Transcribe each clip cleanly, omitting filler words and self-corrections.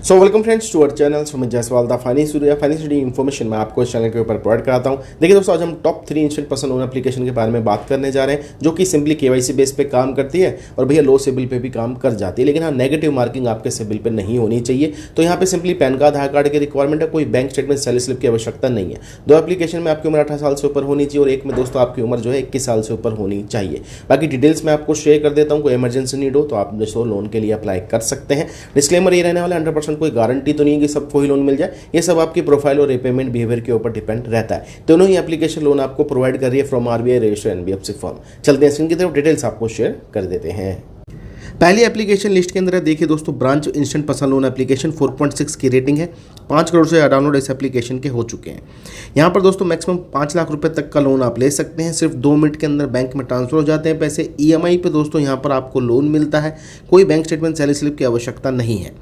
So welcome friends to our channel Sumit Jaiswal the finance information मैं आपको इस चैनल के ऊपर प्रोवाइड कराता हूं। देखिए दोस्तों, आज हम top 3 instant personal loan application के बारे में बात करने जा रहे हैं जो कि सिंपली केवाईसी बेस पे काम करती है और भैया लो सिबिल पे भी काम कर जाती है। लेकिन हाँ, नेगेटिव मार्किंग आपके सिबिल पे नहीं होनी चाहिए। तो यहाँ पे सिंपली पैन कार्ड, आधार कार्ड की रिक्वायरमेंट है, कोई बैंक स्टेटमेंट, सैलरी स्लिप की आवश्यकता नहीं है। दो एप्लीकेशन में आपकी उम्र 18 साल से ऊपर होनी चाहिए और एक में दोस्तों आपकी उम्र जो है 21 साल से ऊपर होनी चाहिए। बाकी डिटेल्स मैं आपको शेयर कर देता हूँ। कोई इमरजेंसी नीड हो तो आप दोस्तों लोन के लिए अप्लाई कर सकते हैं। डिस्क्लेमर ये रहने वाला 100% कोई गारंटी तो नहीं कि सबको ही लोन मिल जाए। ये सब आपकी प्रोफाइल और रीपेमेंट बिहेवियर के ऊपर डिपेंड रहता है। दोनों ही एप्लीकेशन लोन आपको प्रोवाइड कर रही है from RBI registered NBFC firm. चलते हैं स्क्रीन की तरफ, डिटेल्स आपको शेयर कर देते हैं। पहली एप्लीकेशन लिस्ट के अंदर देखिए दोस्तों, branch instant personal loan application 4.6 की रेटिंग है। 5 करोड़ से डाउनलोड इस एप्लीकेशन के हो चुके हैं। यहाँ पर दोस्तों मैक्सिमम 5 लाख रुपए तक का लोन आप ले सकते हैं। सिर्फ 2 मिनट के अंदर बैंक में ट्रांसफर हो जाते हैं पैसे। ईएमआई पे दोस्तों यहाँ पर आपको लोन मिलता है। कोई बैंक स्टेटमेंट, सैलरी स्लिप की आवश्यकता नहीं है।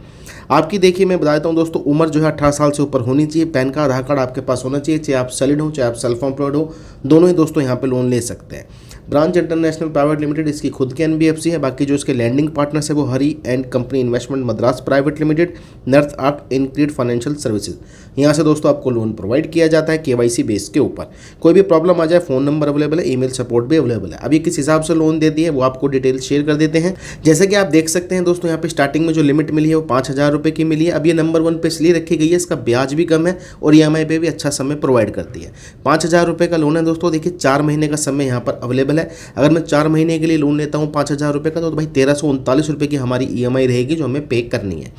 आपकी देखिए मैं बता देता हूँ दोस्तों, उम्र जो है 18 साल से ऊपर होनी चाहिए। पैन कार्ड, आधार कार्ड आपके पास होना चाहिए। चाहे आप सैलरीड हो, चाहे आप सेल्फ एम्प्लॉयड हो, दोनों ही दोस्तों यहाँ पे लोन ले सकते हैं। ब्रांच इंटरनेशनल प्राइवेट लिमिटेड इसकी खुद की एनबीएफसी है। बाकी जो इसके लैंडिंग पार्टनर्स है वो Hari and company investment Madras private limited, North Arc InCred financial services. यहाँ से दोस्तों आपको लोन प्रोवाइड किया जाता है केवाईसी बेस के ऊपर। कोई भी प्रॉब्लम आ जाए, फोन नंबर अवेलेबल है, ईमेल सपोर्ट भी अवेलेबल है। अभी किस हिसाब से लोन देती है वो आपको डिटेल शेयर कर देते हैं। जैसे कि आप देख सकते हैं दोस्तों, यहाँ पे स्टार्टिंग में जो लिमिट मिली है वो 5,000 रुपये की मिली है। अब ये नंबर 1 पे इसलिए रखी गई है, इसका ब्याज भी कम है और ईएमआई पे भी अच्छा समय प्रोवाइड करती है। 5,000 रुपये का लोन है दोस्तों। देखिए 4 महीने का समय यहाँ पर अवेलेबल है। अगर मैं 4 महीने के लिए लोन लेता हूँ 5,000 रुपये का, तो भाई 1,339 रुपये की हमारी ईएमआई रहेगी जो हमें पे करनी है।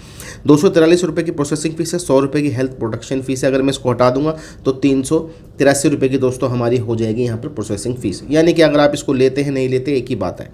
243 रुपये की प्रोसेसिंग फीस है। 100 रुपये की हेल्थ प्रोटेक्शन फीस है। अगर मैं इसको हटा दूंगा तो 383 रुपये की दोस्तों हमारी हो जाएगी यहाँ पर प्रोसेसिंग फीस। यानी कि अगर आप इसको लेते हैं नहीं लेते एक ही बात है।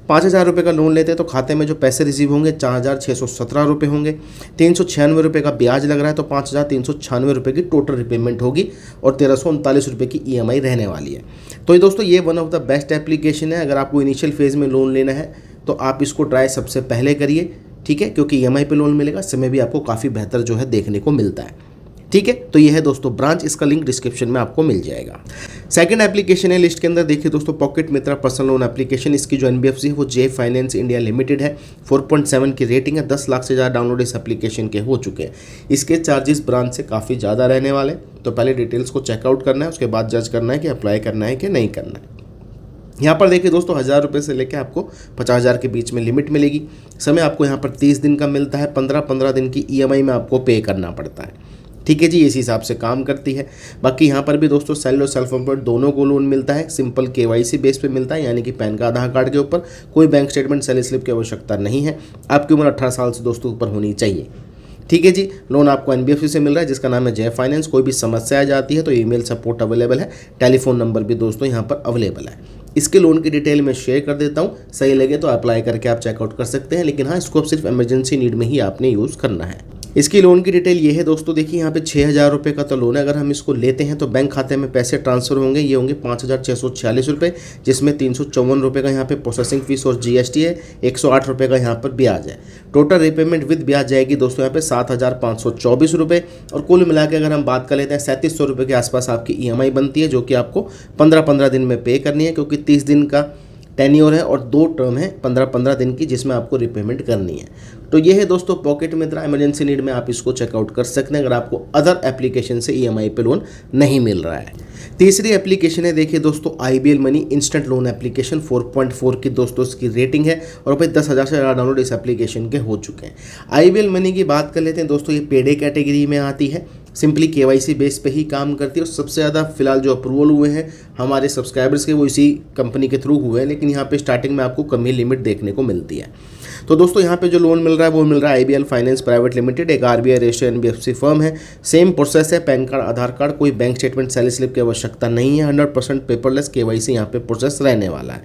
5,000 रुपये का लोन लेते हैं तो खाते में जो पैसे रिसीव होंगे 4,617 रुपये होंगे। 396 रुपये का ब्याज लग रहा है तो 5,396 रुपये की टोटल रिपेमेंट होगी और 1,339 रुपये की ईएमआई रहने वाली है। तो ये दोस्तों ये one of the best application है। अगर आपको इनिशियल फेज़ में लोन लेना है तो आप इसको ट्राई सबसे पहले करिए, ठीक है, क्योंकि ईएमआई पे लोन मिलेगा, समय भी आपको काफ़ी बेहतर जो है देखने को मिलता है। ठीक है, तो ये है दोस्तों ब्रांच, इसका लिंक डिस्क्रिप्शन में आपको मिल जाएगा। सेकंड एप्लीकेशन है लिस्ट के अंदर देखिए दोस्तों, पॉकेट मित्रा पर्सनल लोन एप्लीकेशन। इसकी जो एनबीएफसी है वो जे फाइनेंस इंडिया लिमिटेड है। 4.7 की रेटिंग है। 10 लाख से ज़्यादा डाउनलोड इस एप्लीकेशन के हो चुके हैं। इसके चार्जेस ब्रांच से काफ़ी ज़्यादा रहने वाले, तो पहले डिटेल्स को चेकआउट करना है, उसके बाद जज करना है कि अप्लाई करना है कि नहीं करना है। यहाँ पर देखिए दोस्तों 1,000 रुपये से लेकर आपको 50,000 के बीच में लिमिट मिलेगी। समय आपको यहाँ पर 30 दिन का मिलता है। 15-15 दिन की ईएमआई में आपको पे करना पड़ता है। ठीक है जी, इसी हिसाब से काम करती है। बाकी यहाँ पर भी दोस्तों सैलरी और सेल्फ एम्प्लॉयड दोनों को लोन मिलता है। सिंपल केवाईसी बेस पे मिलता है, यानी कि पैन कार्ड, आधार कार्ड के ऊपर। कोई बैंक स्टेटमेंट, सैलरी स्लिप की आवश्यकता नहीं है। आपकी उम्र 18 साल से दोस्तों ऊपर होनी चाहिए। ठीक है जी, लोन आपको एनबीएफसी से मिल रहा है जिसका नाम है जय फाइनेंस। कोई भी समस्या आ जाती है तो ईमेल सपोर्ट अवेलेबल है। टेलीफोन नंबर भी दोस्तों यहाँ पर अवेलेबल है। इसके लोन की डिटेल मैं शेयर कर देता हूँ, सही लगे तो अप्लाई करके आप चेकआउट कर सकते हैं। लेकिन हाँ, इसको सिर्फ इमरजेंसी नीड में ही आपने यूज़ करना है। इसकी लोन की डिटेल ये है दोस्तों, देखिए यहाँ पे 6,000 रुपये का तो लोन है। अगर हम इसको लेते हैं तो बैंक खाते में पैसे ट्रांसफर होंगे, ये होंगे 5,646 रुपये, जिसमें 354 रुपये का यहाँ पे प्रोसेसिंग फीस और जीएसटी है। 108 रुपये का यहाँ पर ब्याज है। टोटल रिपेमेंट विद ब्याज जाएगी दोस्तों यहाँ पे 7,524 रुपये। और कुल मिला के अगर हम बात कर लेते हैं 3,700 रुपये के आसपास आपकी ईएमआई बनती है, जो कि आपको 15-15 दिन में पे करनी है, क्योंकि 30 दिन का टेन्योर है और 2 टर्म है 15-15 दिन की, जिसमें आपको रिपेमेंट करनी है। तो ये है दोस्तों पॉकेट मित्रा। इमरजेंसी नीड में आप इसको चेकआउट कर सकते हैं अगर आपको अदर एप्लीकेशन से ईएमआई पे लोन नहीं मिल रहा है। तीसरी एप्लीकेशन है देखिए दोस्तों, IBL money instant loan application. 4.4 की दोस्तों इसकी रेटिंग है और भाई 10,000 से ज़्यादा डाउनलोड इस एप्लीकेशन के हो चुके हैं। आईबीएल मनी की बात कर लेते हैं दोस्तों, ये पेडे कैटेगरी में आती है। सिंपली केवाईसी बेस पे ही काम करती है और सबसे ज़्यादा फिलहाल जो अप्रूवल हुए हैं हमारे सब्सक्राइबर्स के वो इसी कंपनी के थ्रू हुए हैं। लेकिन यहाँ पे स्टार्टिंग में आपको कम ही लिमिट देखने को मिलती है। तो दोस्तों यहाँ पे जो लोन मिल रहा है वो मिल रहा है आईबीएल फाइनेंस प्राइवेट लिमिटेड, एक आरबीआई रजिस्टर्ड एनबीएफसी फर्म है। सेम प्रोसेस है, पैन कार्ड, आधार कार्ड, कोई बैंक स्टेटमेंट, सैलरी स्लिप की आवश्यकता नहीं है। 100% पेपरलेस केवाईसी यहाँ पे प्रोसेस रहने वाला है।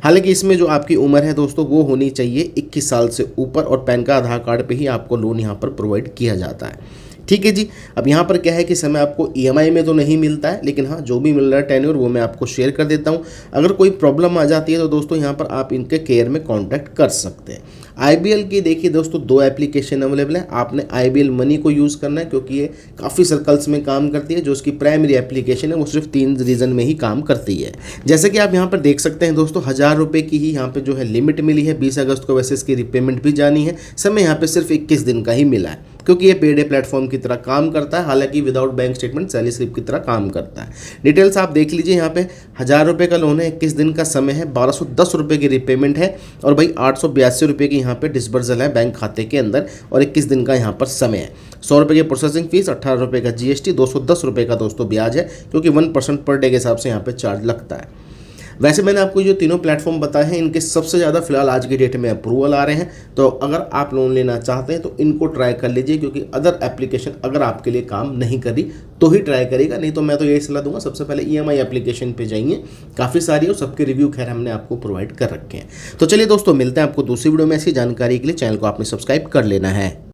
हालांकि इसमें जो आपकी उम्र है दोस्तों वो होनी चाहिए 21 साल से ऊपर और पैन कार्ड, आधार कार्ड पे ही आपको लोन यहाँ पर प्रोवाइड किया जाता है। ठीक है जी, अब यहाँ पर क्या है कि समय आपको ईएमआई में तो नहीं मिलता है, लेकिन हाँ जो भी मिल रहा है टेन्योर वो मैं आपको शेयर कर देता हूँ। अगर कोई प्रॉब्लम आ जाती है तो दोस्तों यहाँ पर आप इनके केयर में कांटेक्ट कर सकते हैं। आईबीएल की देखिए दोस्तों 2 एप्लीकेशन अवेलेबल है। आपने आईबीएल मनी को यूज़ करना है क्योंकि ये काफ़ी सर्कल्स में काम करती है। जो उसकी प्राइमरी एप्लीकेशन है वो सिर्फ 3 रीजन में ही काम करती है। जैसे कि आप यहाँ पर देख सकते हैं दोस्तों, 1,000 रुपये की ही यहाँ पे जो है लिमिट मिली है। 20 अगस्त को वैसे इसकी रिपेमेंट भी जानी है। समय यहाँ पे सिर्फ 21 दिन का ही मिला है। क्योंकि ये पेड प्लेटफॉर्म की तरह काम करता है, हालांकि without bank statement salary slip की तरह काम करता है। डिटेल्स आप देख लीजिए, यहाँ पे 1000 रुपये का लोन है, 21 दिन का समय है, 1210 रुपये की रिपेमेंट है और भाई 882 रुपये की यहाँ पे डिस्बर्सल है बैंक खाते के अंदर और 21 दिन का यहाँ पर समय है। 100 रुपये की प्रोसेसिंग फीस, 18 रुपये का GST, 210 रुपये का दोस्तों ब्याज है, क्योंकि 1% पर डे के हिसाब से यहाँ पे चार्ज लगता है। वैसे मैंने आपको जो तीनों प्लेटफॉर्म बताए हैं, इनके सबसे ज़्यादा फिलहाल आज की डेट में अप्रूवल आ रहे हैं, तो अगर आप लोन लेना चाहते हैं तो इनको ट्राई कर लीजिए, क्योंकि अदर एप्लीकेशन अगर आपके लिए काम नहीं करी तो ही ट्राई करेगा, नहीं तो मैं तो यही सलाह दूंगा सबसे पहले EMI एप्लीकेशन पे जाइए, काफ़ी सारी और सबके रिव्यू खैर हमने आपको प्रोवाइड कर रखे हैं। तो चलिए दोस्तों, मिलते हैं आपको दूसरी वीडियो में। ऐसी जानकारी के लिए चैनल को आपने सब्सक्राइब कर लेना है।